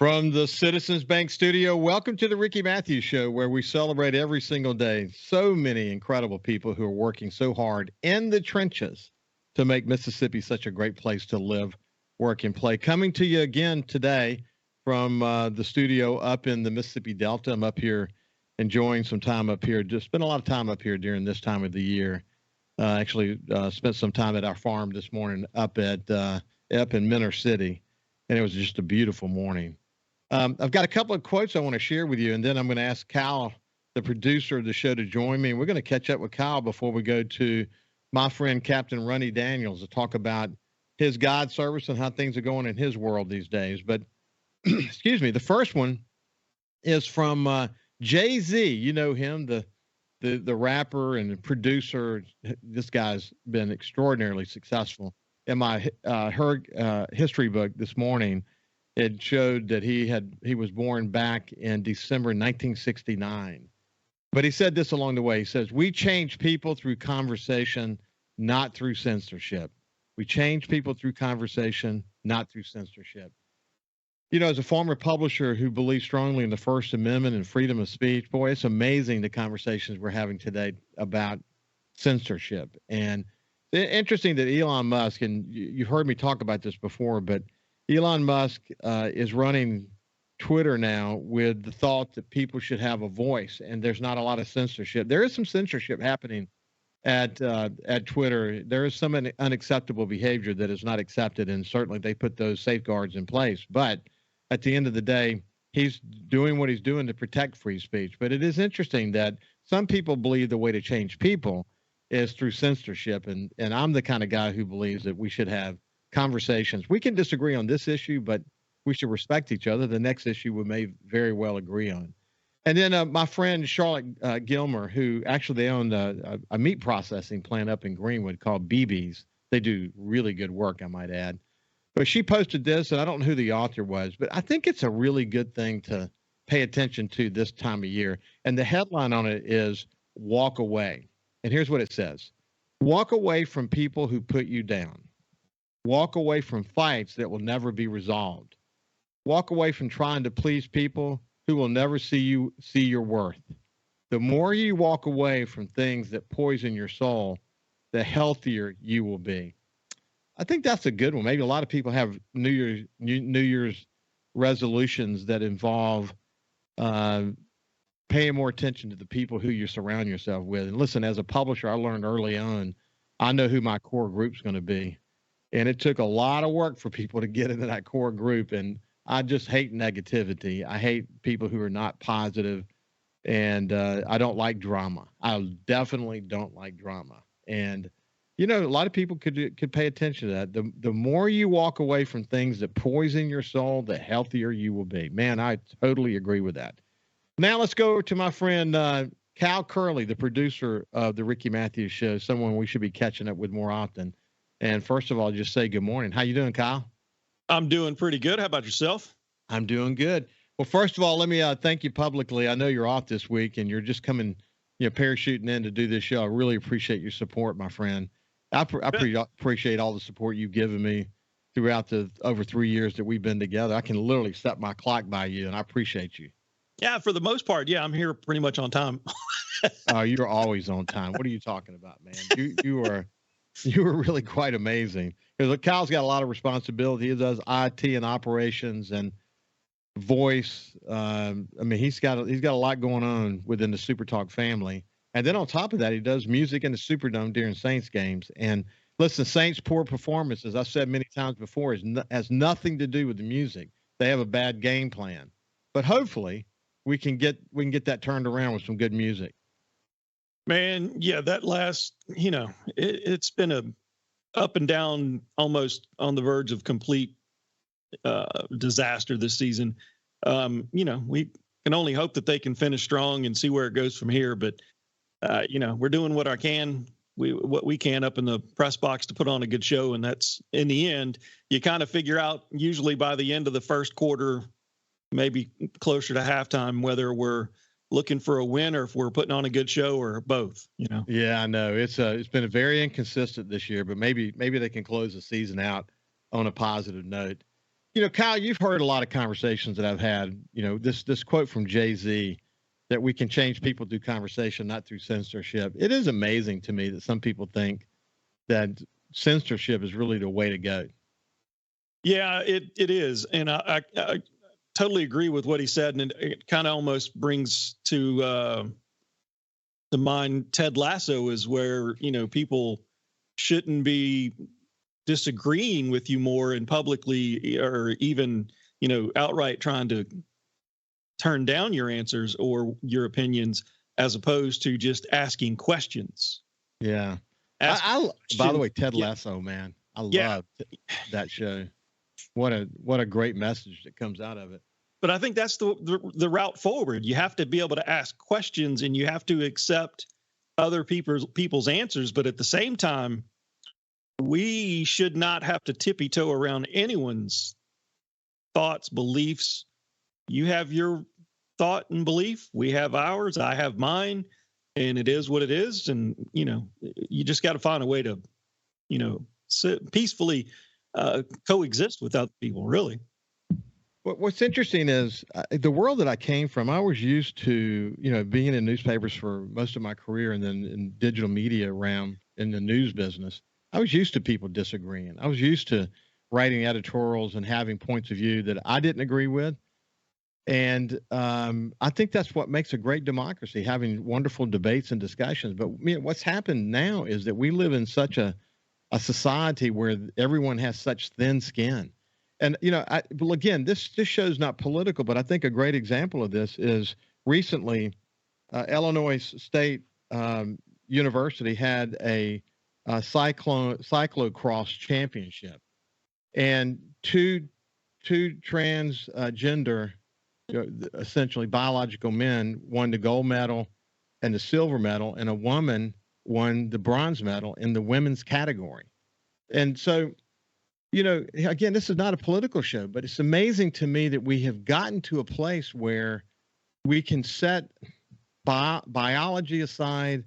From the Citizens Bank studio, welcome to the Ricky Matthews Show, where we celebrate every single day so many incredible people who are working so hard in the trenches to make Mississippi such a great place to live, work, and play. Coming to you again today from the studio up in the Mississippi Delta. I'm up here enjoying some time up here. Just spent a lot of time up here during this time of the year. Actually spent some time at our farm this morning up in Minner City, and it was just a beautiful morning. I've got a couple of quotes I want to share with you, and then I'm going to ask Kyle, the producer of the show, to join me. And we're going to catch up with Kyle before we go to my friend Captain Ronnie Daniels to talk about his God service and how things are going in his world these days. But, excuse me, the first one is from Jay-Z. You know him, the rapper and the producer. This guy's been extraordinarily successful. In my history book this morning, it showed that he was born back in December 1969. But he said this along the way. He says, "We change people through conversation, not through censorship. We change people through conversation, not through censorship." You know, as a former publisher who believes strongly in the First Amendment and freedom of speech, boy, it's amazing the conversations we're having today about censorship. And interesting that Elon Musk, and you've heard me talk about this before, but Elon Musk is running Twitter now with the thought that people should have a voice, and there's not a lot of censorship. There is some censorship happening at Twitter. There is some unacceptable behavior that is not accepted, and certainly they put those safeguards in place. But at the end of the day, he's doing what he's doing to protect free speech. But it is interesting that some people believe the way to change people is through censorship, and I'm the kind of guy who believes that we should have conversations. We can disagree on this issue, but we should respect each other. The next issue we may very well agree on. And then my friend Charlotte Gilmer, who actually they own a meat processing plant up in Greenwood called BB's. They do really good work, I might add. But she posted this, and I don't know who the author was, but I think it's a really good thing to pay attention to this time of year. And the headline on it is "Walk Away." And here's what it says: "Walk away from people who put you down. Walk away from fights that will never be resolved. Walk away from trying to please people who will never see your worth. The more you walk away from things that poison your soul, the healthier you will be." I think that's a good one. Maybe a lot of people have New Year's resolutions that involve paying more attention to the people who you surround yourself with. And listen, as a publisher, I learned early on, I know who my core group's going to be. And it took a lot of work for people to get into that core group. And I just hate negativity. I hate people who are not positive, and I don't like drama. I definitely don't like drama. And, you know, a lot of people could pay attention to that. The more you walk away from things that poison your soul, the healthier you will be. Man, I totally agree with that. Now let's go to my friend Cal Curley, the producer of the Ricky Matthews Show, someone we should be catching up with more often. And first of all, just say good morning. How you doing, Kyle? I'm doing pretty good. How about yourself? I'm doing good. Well, first of all, let me thank you publicly. I know you're off this week and you're just coming, parachuting in to do this show. I really appreciate your support, my friend. I appreciate all the support you've given me throughout the over 3 years that we've been together. I can literally set my clock by you, and I appreciate you. Yeah, for the most part, yeah, I'm here pretty much on time. Oh, you're always on time. What are you talking about, man? You were really quite amazing. Because Kyle's got a lot of responsibility. He does IT and operations and voice. I mean, he's got a lot going on within the SuperTalk family. And then on top of that, he does music in the Superdome during Saints games. And listen, Saints' poor performance, as I've said many times before, has nothing to do with the music. They have a bad game plan. But hopefully we can get that turned around with some good music. Man, yeah, that last, it's been a up and down, almost on the verge of complete disaster this season. We can only hope that they can finish strong and see where it goes from here. But, we're doing what we can up in the press box to put on a good show. And that's, in the end, you kind of figure out usually by the end of the first quarter, maybe closer to halftime, whether we're looking for a win or if we're putting on a good show or both, Yeah, I know it's been a very inconsistent this year, but maybe they can close the season out on a positive note. Kyle, you've heard a lot of conversations that I've had. This quote from Jay-Z that we can change people through conversation, not through censorship. It is amazing to me that some people think that censorship is really the way to go. Yeah, it is. And I totally agree with what he said. And it kind of almost brings to mind Ted Lasso, is where, people shouldn't be disagreeing with you more and publicly, or even, outright trying to turn down your answers or your opinions, as opposed to just asking questions. Yeah. By the way, Ted Lasso, man, I love that show. What a great message that comes out of it. But I think that's the route forward. You have to be able to ask questions, and you have to accept other people's answers. But at the same time, we should not have to tippy-toe around anyone's thoughts, beliefs. You have your thought and belief. We have ours. I have mine. And it is what it is. And, you just got to find a way to, sit peacefully coexist with other people, really. What's interesting is the world that I came from. I was used to, being in newspapers for most of my career, and then in digital media around in the news business. I was used to people disagreeing. I was used to writing editorials and having points of view that I didn't agree with. And I think that's what makes a great democracy, having wonderful debates and discussions. But what's happened now is that we live in such a society where everyone has such thin skin. And, again, this show's not political, but I think a great example of this is recently Illinois State University had a cyclocross championship, and two transgender, essentially biological men, won the gold medal and the silver medal, and a woman won the bronze medal in the women's category. And so, again, this is not a political show, but it's amazing to me that we have gotten to a place where we can set biology aside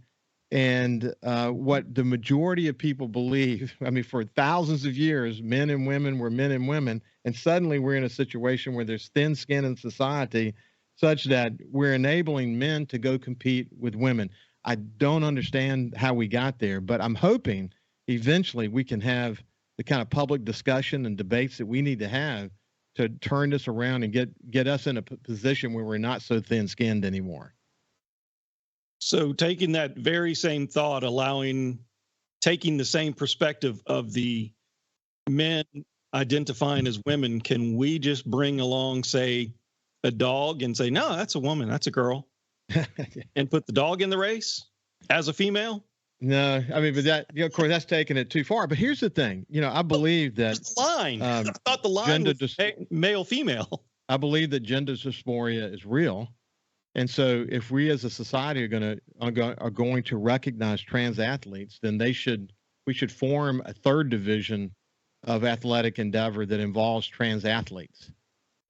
and what the majority of people believe. I mean, for thousands of years, men and women were men and women, and suddenly we're in a situation where there's thin skin in society such that we're enabling men to go compete with women. I don't understand how we got there, but I'm hoping eventually we can have the kind of public discussion and debates that we need to have to turn this around and get us in a position where we're not so thin-skinned anymore. So taking that very same thought, taking the same perspective of the men identifying as women, can we just bring along, say, a dog and say, no, that's a woman, that's a girl, and put the dog in the race as a female? No, I mean, but that, of course, that's taking it too far. But here's the thing, I believe that the line. I thought the line was male, female. I believe that gender dysphoria is real, and so if we as a society are going to recognize trans athletes, then we should form a third division of athletic endeavor that involves trans athletes,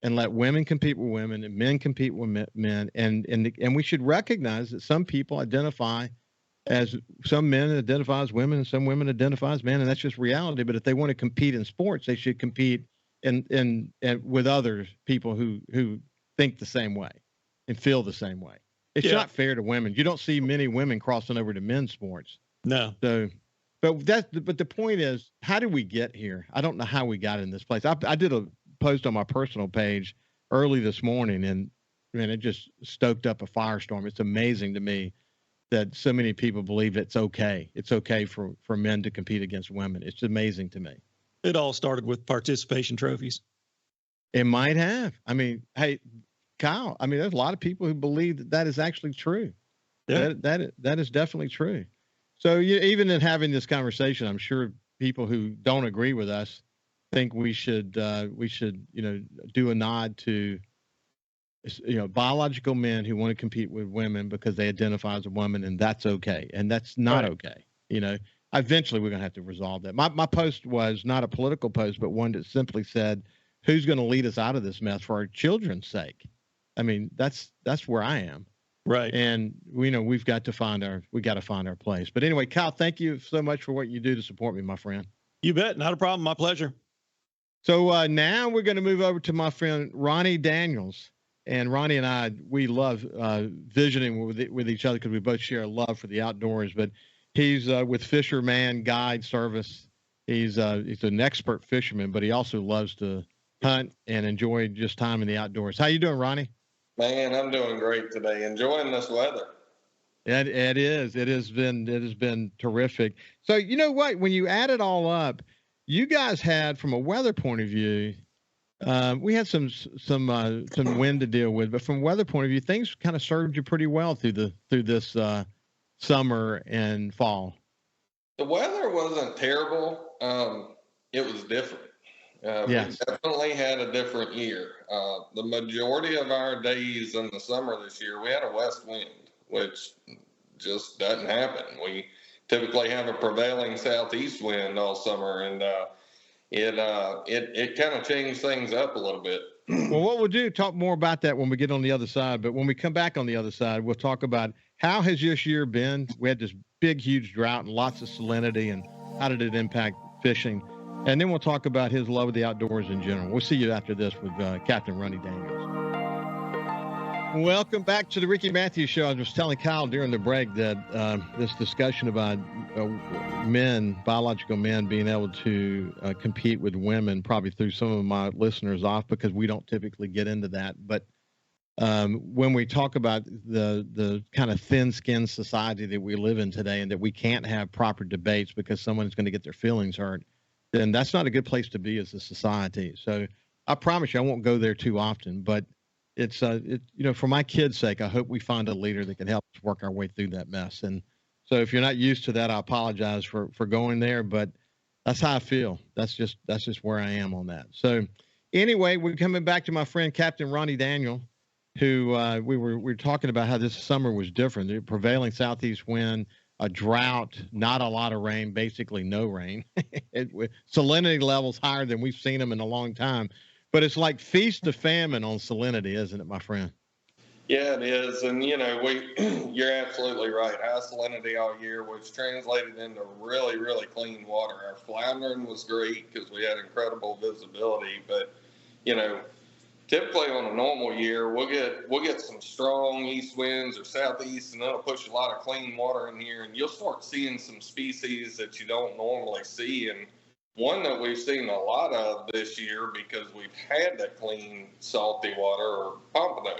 and let women compete with women and men compete with men, and we should recognize that some people identify as, some men identify as women and some women identify as men, and that's just reality. But if they want to compete in sports, they should compete in with other people who think the same way and feel the same way. It's not fair to women. You don't see many women crossing over to men's sports. No. So, but the point is, how did we get here? I don't know how we got in this place. I did a post on my personal page early this morning, and man, it just stoked up a firestorm. It's amazing to me that so many people believe it's okay. It's okay for men to compete against women. It's amazing to me. It all started with participation trophies. It might have. I mean, hey, Kyle, I mean, there's a lot of people who believe that is actually true. Yeah. That is definitely true. So even in having this conversation, I'm sure people who don't agree with us think we should do a nod to biological men who want to compete with women because they identify as a woman, and that's okay. And that's not okay. Eventually we're going to have to resolve that. My post was not a political post, but one that simply said, who's going to lead us out of this mess for our children's sake? I mean, that's where I am. Right. And we've got to find our place. But anyway, Kyle, thank you so much for what you do to support me, my friend. You bet. Not a problem. My pleasure. So now we're going to move over to my friend Ronnie Daniels. And Ronnie and I, we love visiting with each other because we both share a love for the outdoors. But he's with Fisherman Guide Service. He's an expert fisherman, but he also loves to hunt and enjoy just time in the outdoors. How you doing, Ronnie? Man, I'm doing great today. Enjoying this weather. It is. It has been terrific. So you know what? When you add it all up, you guys had, from a weather point of view, we had some wind to deal with, but from a weather point of view, things kind of served you pretty well through this summer and fall. The weather wasn't terrible. It was different. Yes. We definitely had a different year. The majority of our days in the summer this year, we had a west wind, which just doesn't happen. We typically have a prevailing southeast wind all summer, and it kind of changed things up a little bit. Well, what we'll do, talk more about that when we get on the other side. But when we come back on the other side, we'll talk about how has this year been. We had this big, huge drought and lots of salinity, and how did it impact fishing? And then we'll talk about his love of the outdoors in general. We'll see you after this with Captain Ronnie Daniels. Welcome back to the Ricky Matthews Show. I was telling Kyle during the break that this discussion about biological men, being able to compete with women probably threw some of my listeners off because we don't typically get into that. But when we talk about the kind of thin-skinned society that we live in today, and that we can't have proper debates because someone's going to get their feelings hurt, then that's not a good place to be as a society. So I promise you I won't go there too often, but it's for my kids' sake, I hope we find a leader that can help us work our way through that mess. And so if you're not used to that, I apologize for going there, but that's how I feel. That's just where I am on that. So anyway, we're coming back to my friend Captain Ronnie Daniel, who we were talking about how this summer was different. The prevailing southeast wind, a drought, not a lot of rain, basically no rain. Salinity levels higher than we've seen them in a long time. But it's like feast to famine on salinity, isn't it, my friend? Yeah, it is. And, you're absolutely right. High salinity all year, which translated into really, really clean water. Our floundering was great because we had incredible visibility. But, typically on a normal year, we'll get some strong east winds or southeast, and that'll push a lot of clean water in here. And you'll start seeing some species that you don't normally see. And one that we've seen a lot of this year because we've had that clean, salty water, or pompano.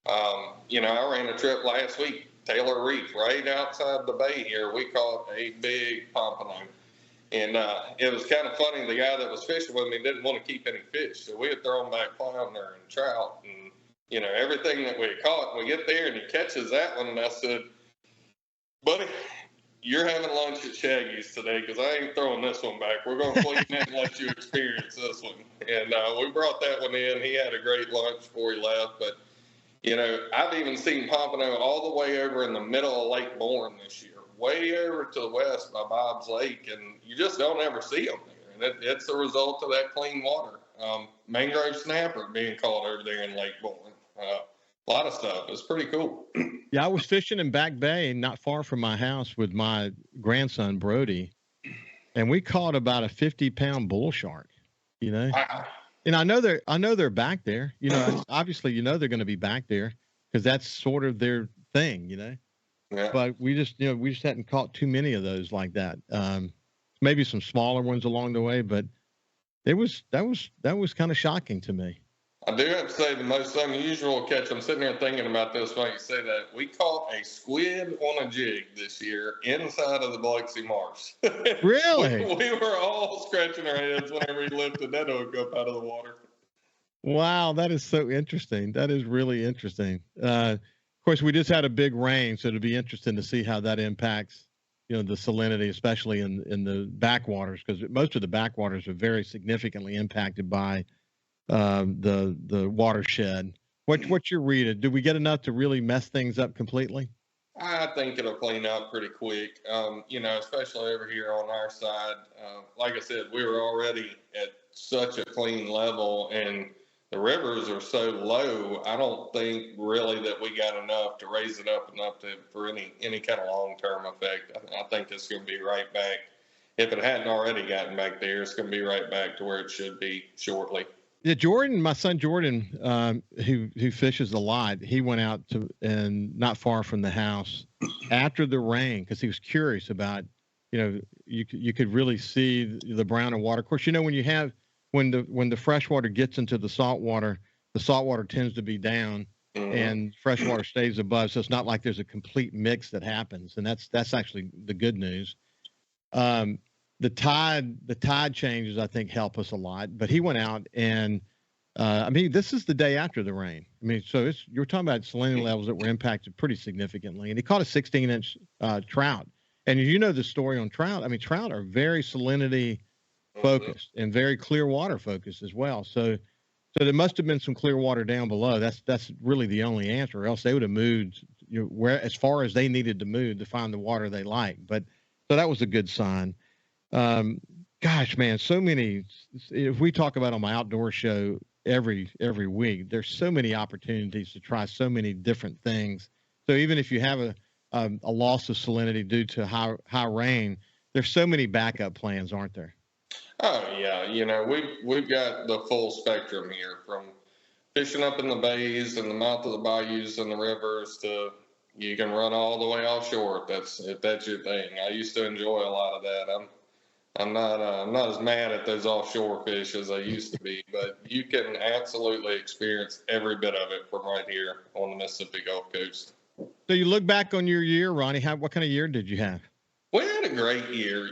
I ran a trip last week, Taylor Reef, right outside the bay here. We caught a big pompano. And it was kind of funny. The guy that was fishing with me didn't want to keep any fish. So we had thrown back flounder and trout and, everything that we had caught. And we get there and he catches that one. And I said, buddy, you're having lunch at Shaggy's today because I ain't throwing this one back. We're going to clean it and let you experience this one. And we brought that one in. He had a great lunch before he left. But, I've even seen pompano all the way over in the middle of Lake Bourne this year, way over to the west by Bob's Lake, and you just don't ever see them there. And it's a result of that clean water. Mangrove snapper being caught over there in Lake Bourne. A lot of stuff. It's pretty cool. Yeah, I was fishing in Back Bay, not far from my house, with my grandson Brody, and we caught about a 50-pound bull shark. Wow. And I know they're back there. Obviously, they're going to be back there because that's sort of their thing. Yeah. But we just hadn't caught too many of those like that. Maybe some smaller ones along the way, but that was kind of shocking to me. I do have to say the most unusual catch. I'm sitting here thinking about this while you say that. We caught a squid on a jig this year inside of the Biloxi Marsh. Really? we were all scratching our heads whenever he lifted that hook up out of the water. Wow, that is so interesting. That is really interesting. Of course, we just had a big rain, so it'll be interesting to see how that impacts, the salinity, especially in the backwaters, because most of the backwaters are very significantly impacted by the watershed. What's your read? Did we get enough to really mess things up completely? I think it'll clean up pretty quick. Especially over here on our side. Like I said, we were already at such a clean level, and the rivers are so low. I don't think really that we got enough to raise it up enough for any kind of long-term effect. I think it's going to be right back if it hadn't already gotten back there, it's going to be right back to where it should be shortly. Yeah, Jordan, my son Jordan, who fishes a lot, he went out to and not far from the house after the rain because he was curious about, you could really see the brown and water. Of course, when the fresh water gets into the salt water tends to be down and fresh water stays above. So it's not like there's a complete mix that happens, and that's actually the good news. The tide changes, I think, help us a lot. But he went out and, this is the day after the rain. So you're talking about salinity levels that were impacted pretty significantly. And he caught a 16-inch trout. And you know the story on trout. Trout are very salinity focused and very clear water focused as well. So there must have been some clear water down below. That's really the only answer. Or else they would have moved where as far as they needed to move to find the water they like. But so that was a good sign. Gosh, man, so many. If we talk about on my outdoor show every week, there's so many opportunities to try so many different things. So even if you have a loss of salinity due to high rain, there's so many backup plans, aren't there? Oh yeah, we've got the full spectrum here, from fishing up in the bays and the mouth of the bayous and the rivers to you can run all the way offshore if that's your thing. I used to enjoy a lot of that. I'm not as mad at those offshore fish as I used to be, but you can absolutely experience every bit of it from right here on the Mississippi Gulf Coast. So you look back on your year, Ronnie. What kind of year did you have? We had a great year.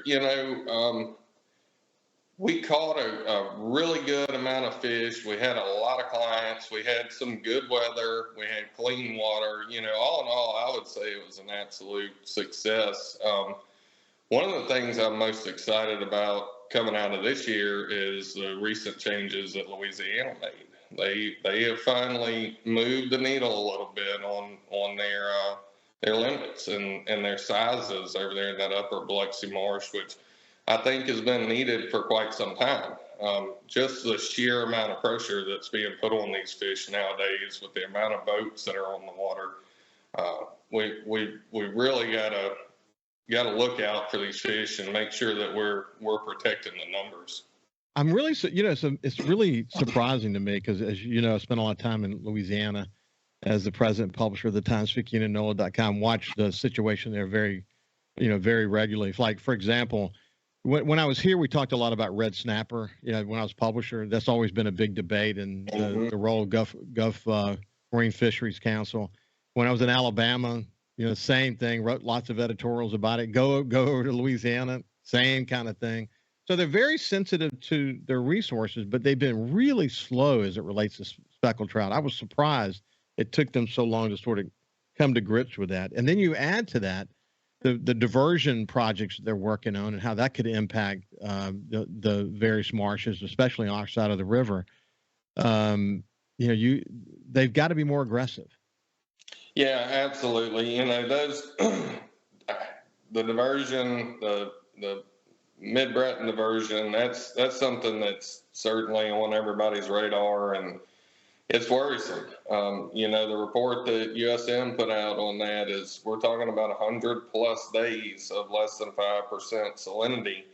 We caught a really good amount of fish. We had a lot of clients. We had some good weather. We had clean water. All in all, I would say it was an absolute success. One of the things I'm most excited about coming out of this year is the recent changes that Louisiana made. They have finally moved the needle a little bit on their limits and their sizes over there in that upper Biloxi Marsh, which I think has been needed for quite some time. Just the sheer amount of pressure that's being put on these fish nowadays with the amount of boats that are on the water, we really got to look out for these fish and make sure that we're protecting the numbers. I'm really, so it's really surprising to me because, as you know, I spent a lot of time in Louisiana as the president and publisher of the Times-Picayune and NOLA.com, watched the situation there very regularly. Like, for example, when I was here, we talked a lot about red snapper. When I was publisher, that's always been a big debate and the role of Gulf Marine Fisheries Council. When I was in Alabama, same thing. Wrote lots of editorials about it. Go over to Louisiana, same kind of thing. So they're very sensitive to their resources, but they've been really slow as it relates to speckled trout. I was surprised it took them so long to sort of come to grips with that. And then you add to that the diversion projects they're working on and how that could impact the various marshes, especially on our side of the river. They've got to be more aggressive. Yeah, absolutely. Those the diversion, the mid-Breton diversion, that's something that's certainly on everybody's radar, and it's worrisome. The report that USM put out on that is we're talking about 100+ days of less than 5% salinity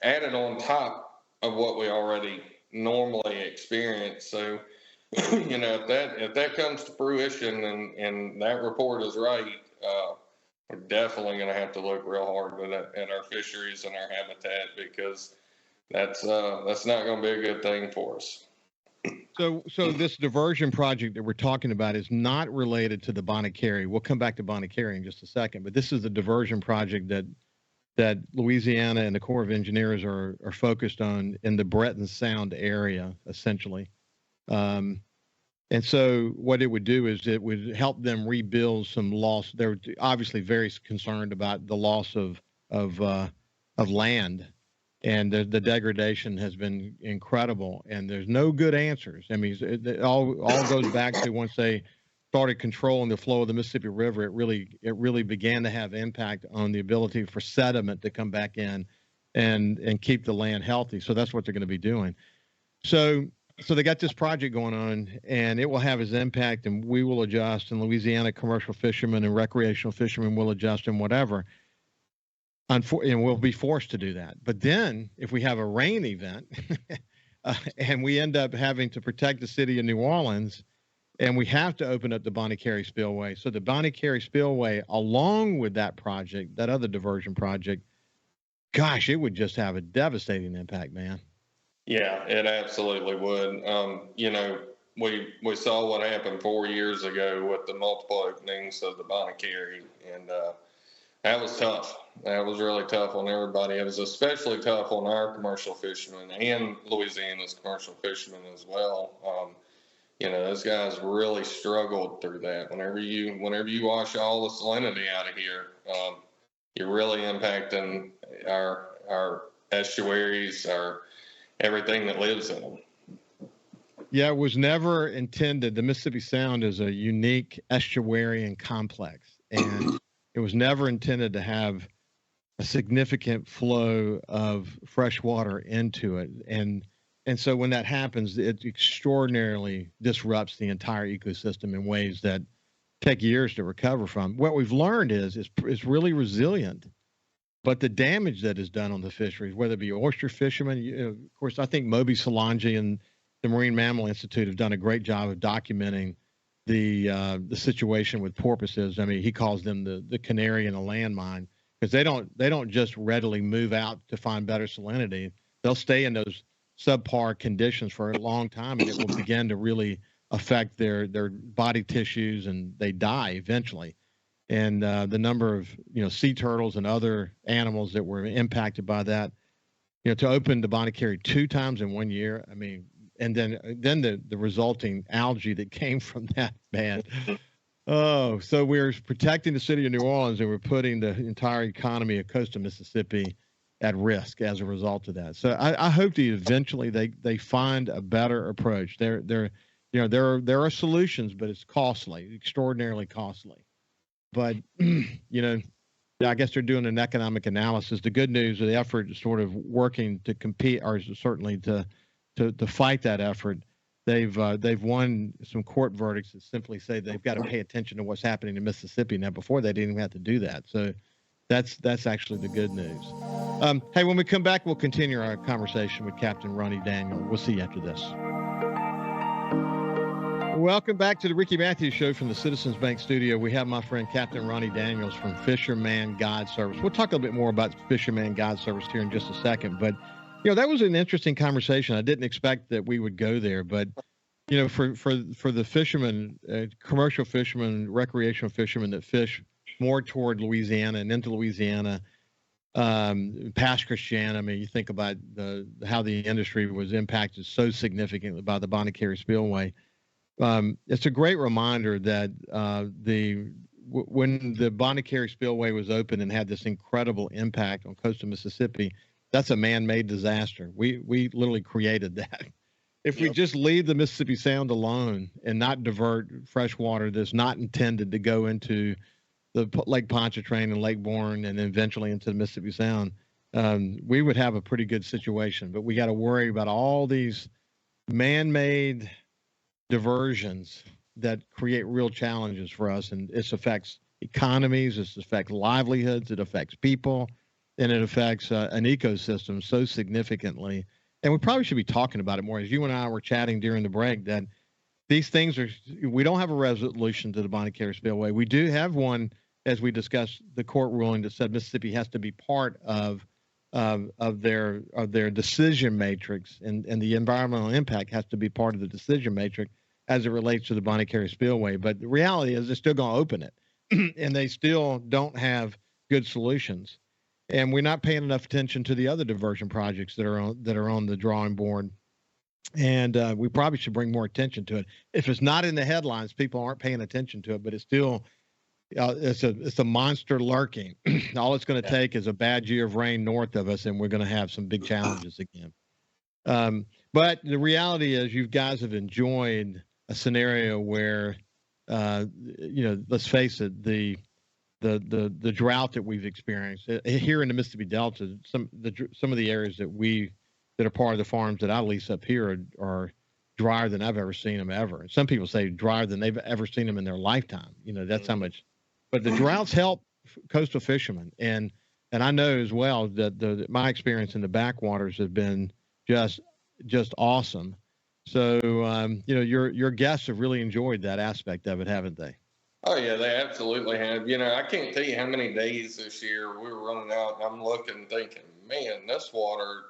added on top of what we already normally experience. So, if that comes to fruition and that report is right, we're definitely going to have to look real hard at our fisheries and our habitat, because that's not going to be a good thing for us. So this diversion project that we're talking about is not related to the Bonnet-Carré. We'll come back to Bonnet-Carré in just a second, but this is a diversion project that Louisiana and the Corps of Engineers are focused on in the Breton Sound area, essentially. And so what it would do is it would help them rebuild some loss. They're obviously very concerned about the loss of land, and the degradation has been incredible, and there's no good answers. It all goes back to once they started controlling the flow of the Mississippi River, it really began to have impact on the ability for sediment to come back in and keep the land healthy. So that's what they're going to be doing. So they got this project going on, and it will have its impact, and we will adjust, and Louisiana commercial fishermen and recreational fishermen will adjust and whatever. and we'll be forced to do that. But then if we have a rain event and we end up having to protect the city of New Orleans, and we have to open up the Bonnie Carey Spillway. So the Bonnie Carey Spillway, along with that project, that other diversion project, gosh, it would just have a devastating impact, man. Yeah, it absolutely would. We saw what happened 4 years ago with the multiple openings of the Bonnie Carey, and that was tough. That was really tough on everybody. It was especially tough on our commercial fishermen and Louisiana's commercial fishermen as well. Those guys really struggled through that. Whenever you wash all the salinity out of here, you're really impacting our estuaries, our everything that lives in them. Yeah, it was never intended. The Mississippi Sound is a unique estuarian complex, and it was never intended to have a significant flow of fresh water into it. And so when that happens, it extraordinarily disrupts the entire ecosystem in ways that take years to recover from. What we've learned is it's really resilient, but the damage that is done on the fisheries, whether it be oyster fishermen, of course, I think Moby Solange and the Marine Mammal Institute have done a great job of documenting the situation with porpoises. I mean, he calls them the canary in a landmine, because they don't just readily move out to find better salinity. They'll stay in those subpar conditions for a long time, and it will begin to really affect their body tissues, and they die eventually. And the number of sea turtles and other animals that were impacted by that, to open the Bonnie Carey 2 times in 1 year, I mean, and then the resulting algae that came from that, man. Oh, so we're protecting the city of New Orleans, and we're putting the entire economy of coastal Mississippi at risk as a result of that. So I hope that eventually they find a better approach. There are solutions, but it's costly, extraordinarily costly. But I guess they're doing an economic analysis. The good news of the effort is sort of working to compete, or certainly to fight that effort. They've won some court verdicts that simply say they've got to pay attention to what's happening in Mississippi now. Before, they didn't even have to do that. So that's actually the good news. Hey, when we come back, we'll continue our conversation with Captain Ronnie Daniels. We'll see you after this. Welcome back to the Ricky Matthews Show from the Citizens Bank studio. We have my friend Captain Ronnie Daniels from Fisherman Guide Service. We'll talk a little bit more about Fisherman Guide Service here in just a second. But, that was an interesting conversation. I didn't expect that we would go there. But, for the fishermen, commercial fishermen, recreational fishermen that fish more toward Louisiana and into Louisiana, past Christiana. I mean, you think about how the industry was impacted so significantly by the Bonnie Carey Spillway. It's a great reminder that when the Bonnie Carey Spillway was open and had this incredible impact on coastal Mississippi, that's a man-made disaster. We literally created that. If we just leave the Mississippi Sound alone and not divert fresh water that's not intended to go into the Lake Pontchartrain and Lake Bourne and eventually into the Mississippi Sound, we would have a pretty good situation. But we got to worry about all these man-made diversions that create real challenges for us, and it affects economies, it affects livelihoods, it affects people, and it affects an ecosystem so significantly. And we probably should be talking about it more. As you and I were chatting during the break, that these things we don't have a resolution to the Bonnie Carey Spillway. We do have one, as we discussed, the court ruling that said Mississippi has to be part of their decision matrix, and the environmental impact has to be part of the decision matrix as it relates to the Bonnie Carey Spillway. But the reality is they're still going to open it, and they still don't have good solutions. And we're not paying enough attention to the other diversion projects that are on the drawing board. And we probably should bring more attention to it. If it's not in the headlines, people aren't paying attention to it, but it's still it's a monster lurking. All it's going to take is a bad year of rain north of us, and we're going to have some big challenges again. But the reality is, you guys have enjoyed a scenario where, let's face it, the drought that we've experienced here in the Mississippi Delta, some of the areas that are part of the farms that I lease up here are drier than I've ever seen them ever. And some people say drier than they've ever seen them in their lifetime. That's how much. But the droughts help coastal fishermen, and And I know as well that my experience in the backwaters have been just awesome. So your guests have really enjoyed that aspect of it, haven't they? Oh yeah, they absolutely have. I can't tell you how many days this year we were running out, and I'm looking, thinking, man, this water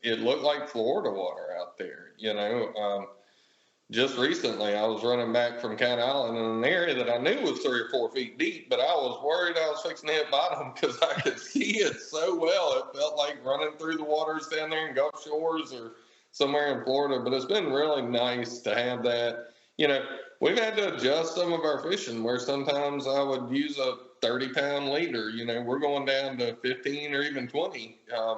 it looked like Florida water out there. Just recently, I was running back from Cat Island in an area that I knew was 3 or 4 feet deep, but I was worried I was fixing to hit bottom because I could see it so well. It felt like running through the waters down there in Gulf Shores or somewhere in Florida. But it's been really nice to have that. We've had to adjust some of our fishing where sometimes I would use a 30-pound leader. We're going down to 15 or even 20. A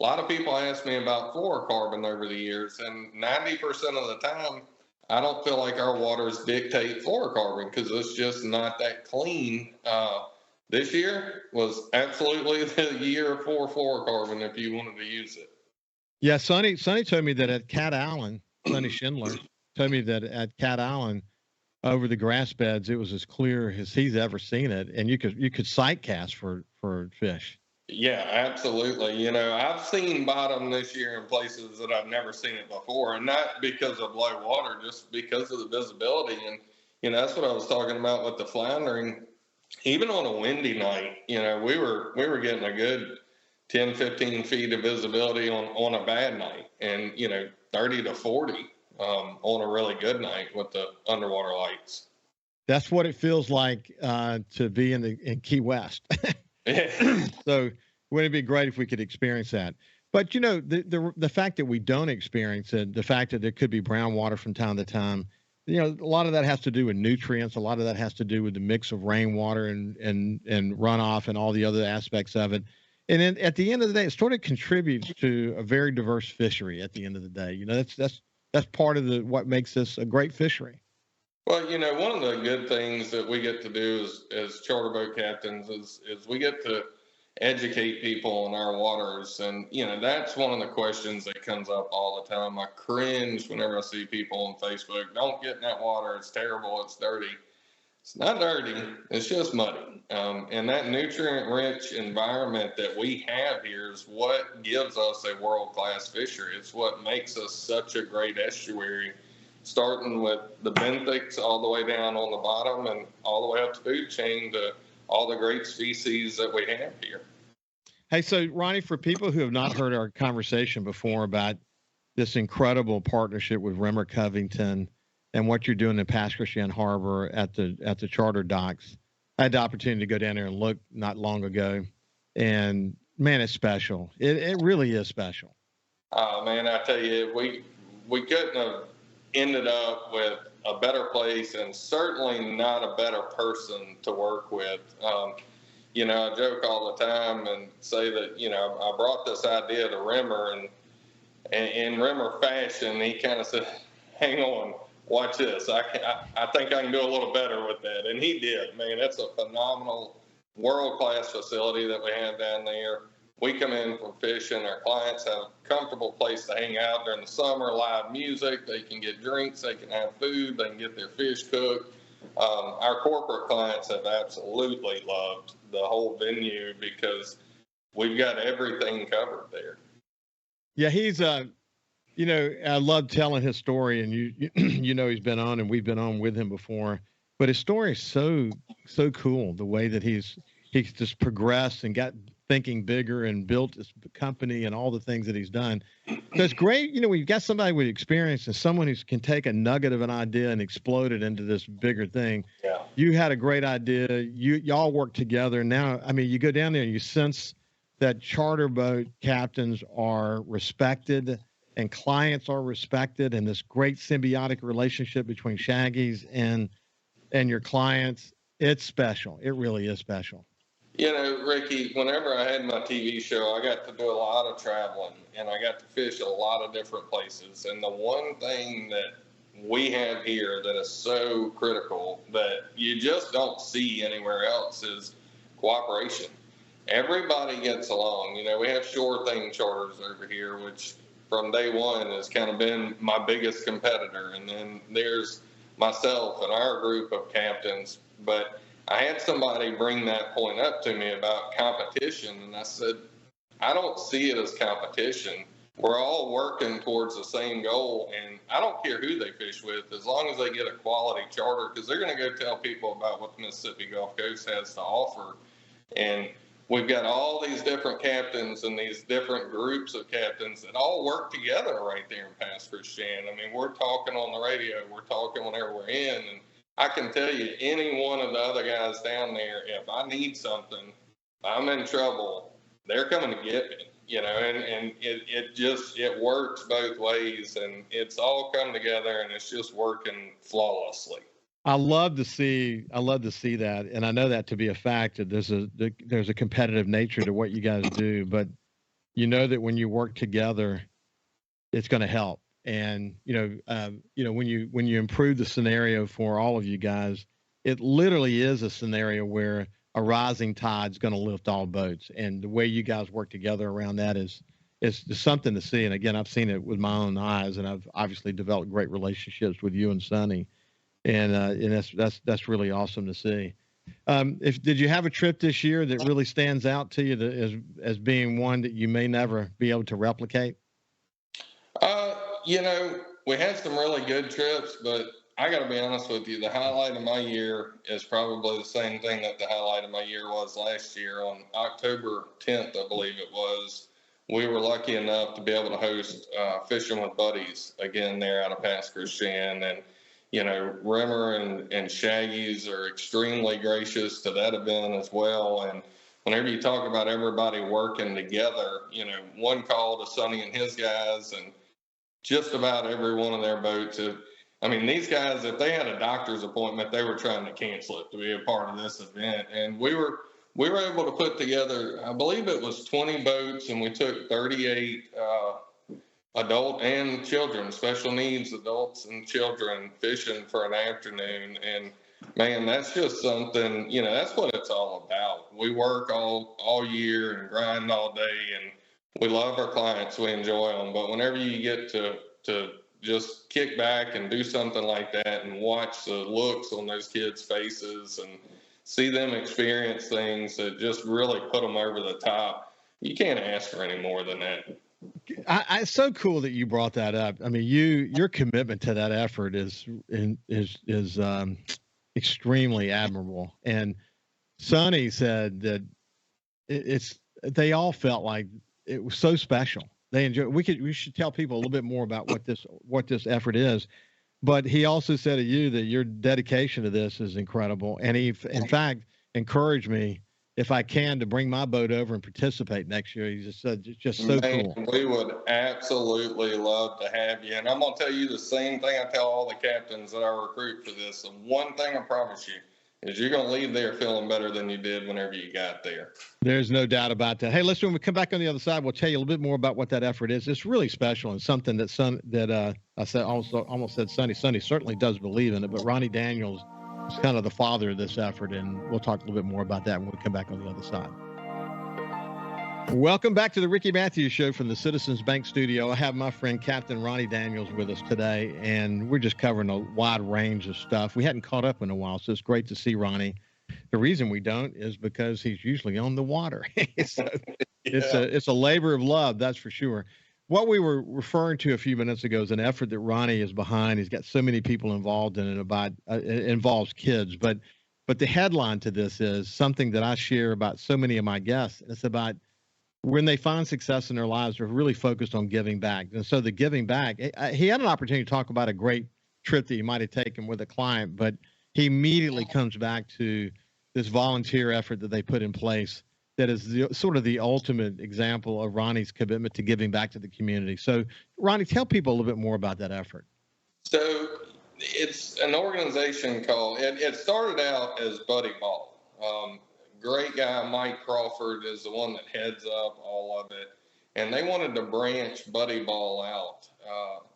lot of people ask me about fluorocarbon over the years, and 90% of the time, I don't feel like our waters dictate fluorocarbon because it's just not that clean. This year was absolutely the year for fluorocarbon if you wanted to use it. Yeah, Sonny told me that at Cat Island, Sonny Schindler told me that at Cat Island, over the grass beds, it was as clear as he's ever seen it, and you could sight cast for fish. Yeah, absolutely. I've seen bottom this year in places that I've never seen it before, and not because of low water, just because of the visibility. And that's what I was talking about with the floundering. Even on a windy night, we were getting a good 10, 15 feet of visibility on a bad night, and 30 to 40 on a really good night with the underwater lights. That's what it feels like to be in Key West. So wouldn't it be great if we could experience that? But the fact that we don't experience it, the fact that there could be brown water from time to time, a lot of that has to do with nutrients. A lot of that has to do with the mix of rainwater and runoff and all the other aspects of it. And then at the end of the day, it sort of contributes to a very diverse fishery. At the end of the day, that's part of what makes this a great fishery. Well, one of the good things that we get to do as charter boat captains is we get to educate people on our waters. And, that's one of the questions that comes up all the time. I cringe whenever I see people on Facebook, don't get in that water. It's terrible. It's dirty. It's not dirty. It's just muddy. And that nutrient-rich environment that we have here is what gives us a world-class fishery. It's what makes us such a great estuary, starting with the benthics all the way down on the bottom and all the way up the food chain to all the great species that we have here. Hey, so Ronnie, for people who have not heard our conversation before about this incredible partnership with Rimmer Covington and what you're doing in Pascagoula Harbor at the charter docks, I had the opportunity to go down there and look not long ago, and man, it's special. It really is special. Oh man, I tell you, we couldn't have ended up with a better place, and certainly not a better person to work with. I joke all the time and say that, I brought this idea to Rimmer, and in Rimmer fashion, he kind of said, hang on, watch this. I think I can do a little better with that. And he did. Man, it's a phenomenal world-class facility that we have down there. We come in from fishing. Our clients have a comfortable place to hang out during the summer, live music. They can get drinks. They can have food. They can get their fish cooked. Our corporate clients have absolutely loved the whole venue because we've got everything covered there. Yeah, he's I love telling his story, and he's been on, and we've been on with him before. But his story is so cool. The way that he's just progressed and got thinking bigger and built this company and all the things that he's done. So it's great, when you've got somebody with experience and someone who can take a nugget of an idea and explode it into this bigger thing. Yeah. You had a great idea. Y'all work together. Now, you go down there and you sense that charter boat captains are respected and clients are respected, and this great symbiotic relationship between Shaggy's and your clients. It's special. It really is special. Ricky, whenever I had my TV show, I got to do a lot of traveling, and I got to fish a lot of different places. And the one thing that we have here that is so critical that you just don't see anywhere else is cooperation. Everybody gets along. We have Shore Thing Charters over here, which from day one has kind of been my biggest competitor. And then there's myself and our group of captains. But I had somebody bring that point up to me about competition, and I said, I don't see it as competition. We're all working towards the same goal, and I don't care who they fish with, as long as they get a quality charter, because they're going to go tell people about what the Mississippi Gulf Coast has to offer. And we've got all these different captains and these different groups of captains that all work together right there in Pass Christian. I mean, we're talking on the radio, we're talking whenever we're in, and I can tell you, any one of the other guys down there, if I need something, I'm in trouble, they're coming to get me. And it works both ways, and it's all come together, and it's just working flawlessly. I love to see that, and I know that to be a fact, that there's a competitive nature to what you guys do, but you know that when you work together, it's going to help. And when you improve the scenario for all of you guys, it literally is a scenario where a rising tide is going to lift all boats, and the way you guys work together around that is something to see. And again, I've seen it with my own eyes, and I've obviously developed great relationships with you and Sonny. And that's really awesome to see. Did you have a trip this year that really stands out to you as being one that you may never be able to replicate? We had some really good trips, but I got to be honest with you. The highlight of my year is probably the same thing that the highlight of my year was last year. On October 10th, I believe it was, we were lucky enough to be able to host Fishing with Buddies again there out of Pass Christian. And Rimmer and Shaggy's are extremely gracious to that event as well. And whenever you talk about everybody working together, one call to Sonny and his guys, and just about every one of their boats. These guys, if they had a doctor's appointment, they were trying to cancel it to be a part of this event. And we were able to put together, I believe it was 20 boats, and we took 38 adult and children, special needs adults and children, fishing for an afternoon. And man, that's just something, that's what it's all about. We work all year and grind all day, and we love our clients, we enjoy them. But whenever you get to just kick back and do something like that and watch the looks on those kids' faces and see them experience things that just really put them over the top, you can't ask for any more than that. It's so cool that you brought that up. I mean, your commitment to that effort is extremely admirable. And Sonny said that they all felt like it was so special. They enjoy. We should tell people a little bit more about what this effort is. But he also said to you that your dedication to this is incredible, and he, in fact, encouraged me, if I can, to bring my boat over and participate next year. He just said, just so cool. We would absolutely love to have you. And I'm going to tell you the same thing I tell all the captains that I recruit for this. And one thing I promise you is you're going to leave there feeling better than you did whenever you got there. There's no doubt about that. Hey, listen, when we come back on the other side, we'll tell you a little bit more about what that effort is. It's really special and something that I said almost said Sonny. Sonny certainly does believe in it, but Ronnie Daniels is kind of the father of this effort, and we'll talk a little bit more about that when we come back on the other side. Welcome back to the Ricky Matthews Show from the Citizens Bank Studio. I have my friend Captain Ronnie Daniels with us today, and we're just covering a wide range of stuff. We hadn't caught up in a while, so it's great to see Ronnie. The reason we don't is because he's usually on the water. So it's a labor of love, that's for sure. What we were referring to a few minutes ago is an effort that Ronnie is behind. He's got so many people involved in it. It involves kids, but the headline to this is something that I share about so many of my guests, and it's about when they find success in their lives, they're really focused on giving back. And so the giving back, he had an opportunity to talk about a great trip that he might have taken with a client, but he immediately comes back to this volunteer effort that they put in place that is sort of the ultimate example of Ronnie's commitment to giving back to the community. So, Ronnie, tell people a little bit more about that effort. So it's an organization called, it started out as Buddy Ball. Great guy, Mike Crawford, is the one that heads up all of it. And they wanted to branch Buddy Ball out.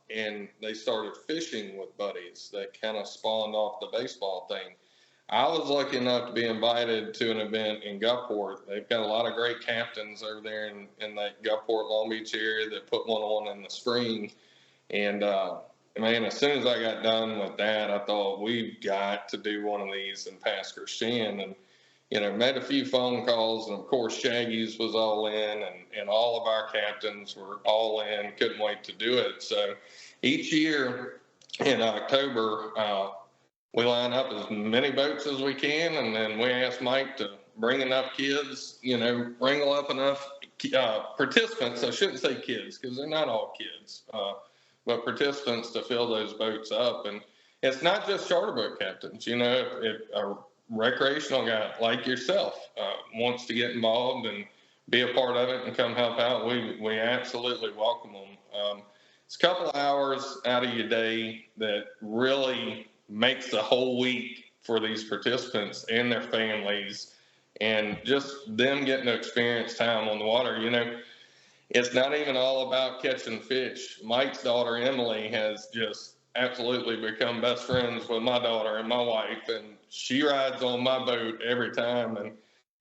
And they started fishing with buddies that kind of spawned off the baseball thing. I was lucky enough to be invited to an event in Gulfport. They've got a lot of great captains over there in that Gulfport, Long Beach area that put one on in the spring. And man, as soon as I got done with that, I thought we've got to do one of these in Pass Christian, and made a few phone calls, and of course Shaggy's was all in, and all of our captains were all in. Couldn't wait to do it. So each year in October, we line up as many boats as we can, and then we ask Mike to bring enough kids, wrangle up enough participants. I shouldn't say kids because they're not all kids, but participants to fill those boats up. And it's not just charter boat captains. If a recreational guy like yourself wants to get involved and be a part of it and come help out, we absolutely welcome them. It's a couple of hours out of your day that really makes the whole week for these participants and their families, and just them getting to experience time on the water. It's not even all about catching fish. Mike's daughter, Emily, has just absolutely become best friends with my daughter and my wife, and she rides on my boat every time, and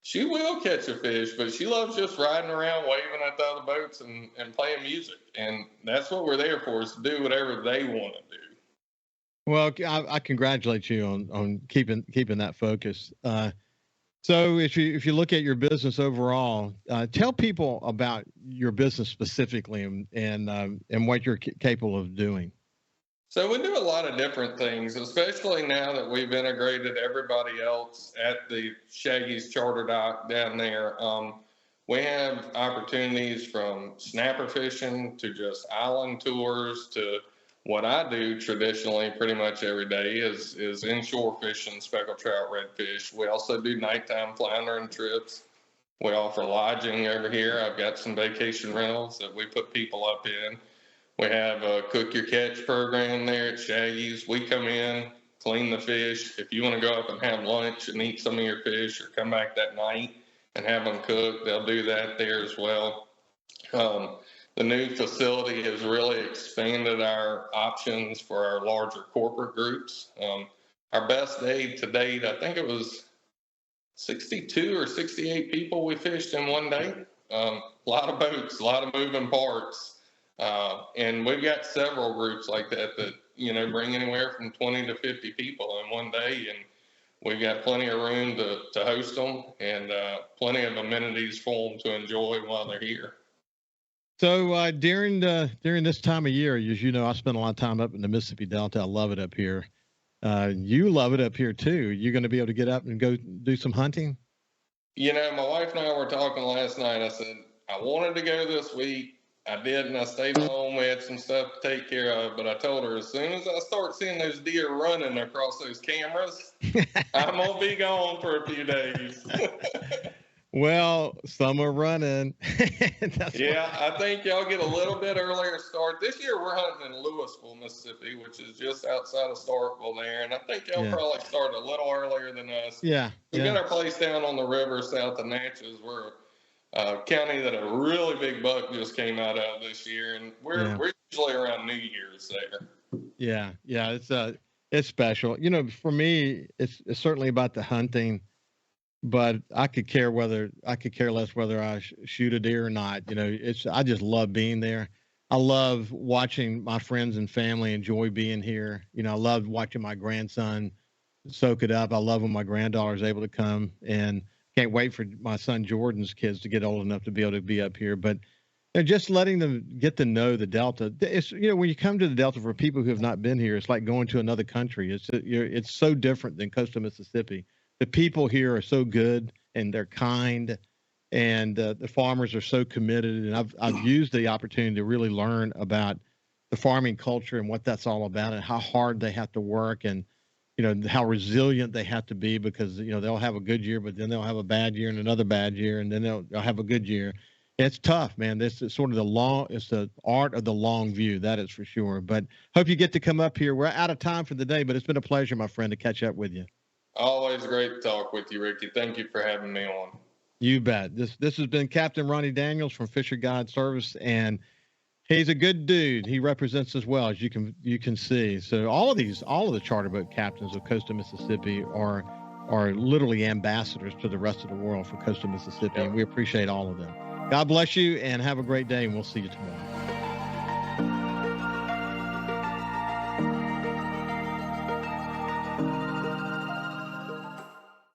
she will catch a fish, but she loves just riding around, waving at the other boats and playing music. And that's what we're there for, is to do whatever they want to do. Well, I congratulate you on keeping that focus. So if you look at your business overall, tell people about your business specifically and what you're capable of doing. So we do a lot of different things, especially now that we've integrated everybody else at the Shaggy's Charter Dock down there. We have opportunities from snapper fishing to just island tours to what I do traditionally pretty much every day is inshore fishing, speckled trout, redfish. We also do nighttime floundering trips. We offer lodging over here. I've got some vacation rentals that we put people up in. We have a cook your catch program there at Shaggy's. We come in, clean the fish. If you want to go up and have lunch and eat some of your fish, or come back that night and have them cooked, they'll do that there as well. The new facility has really expanded our options for our larger corporate groups. Our best day to date, I think it was 62 or 68 people we fished in one day. A lot of boats, a lot of moving parts. And we've got several groups like that bring anywhere from 20 to 50 people in one day. And we've got plenty of room to host them, and plenty of amenities for them to enjoy while they're here. So during this time of year, as you know, I spend a lot of time up in the Mississippi Delta. I love it up here. You love it up here too. You're going to be able to get up and go do some hunting? My wife and I were talking last night. I said, I wanted to go this week. I did, and I stayed home. We had some stuff to take care of, but I told her, as soon as I start seeing those deer running across those cameras, I'm going to be gone for a few days. Well, some are running. I think y'all get a little bit earlier start. This year we're hunting in Louisville, Mississippi, which is just outside of Starkville there, and I think y'all probably started a little earlier than us. Yeah. We got our place down on the river south of Natchez. We're a county that a really big buck just came out of this year, and we're usually around New Year's there. Yeah, it's special. For me, it's certainly about the hunting. But I could care less whether I shoot a deer or not. I just love being there. I love watching my friends and family enjoy being here. I love watching my grandson soak it up. I love when my granddaughter's able to come, and can't wait for my son Jordan's kids to get old enough to be able to be up here. But just letting them get to know the Delta. It's when you come to the Delta, for people who have not been here, it's like going to another country. It's so different than coastal Mississippi. The people here are so good, and they're kind, and the farmers are so committed. And I've used the opportunity to really learn about the farming culture and what that's all about, and how hard they have to work, and how resilient they have to be, because they'll have a good year, but then they'll have a bad year and another bad year, and then they'll have a good year. It's tough, man. This is sort of it's the art of the long view, that is for sure. But hope you get to come up here. We're out of time for the day, but it's been a pleasure, my friend, to catch up with you. Always great to talk with you, Ricky. Thank you for having me on. You bet. This has been Captain Ronnie Daniels from Fisher Guide Service, and he's a good dude. He represents us well, as you can see. So all of the charter boat captains of coastal Mississippi are literally ambassadors to the rest of the world for coastal Mississippi, and we appreciate all of them. God bless you, and have a great day, and we'll see you tomorrow.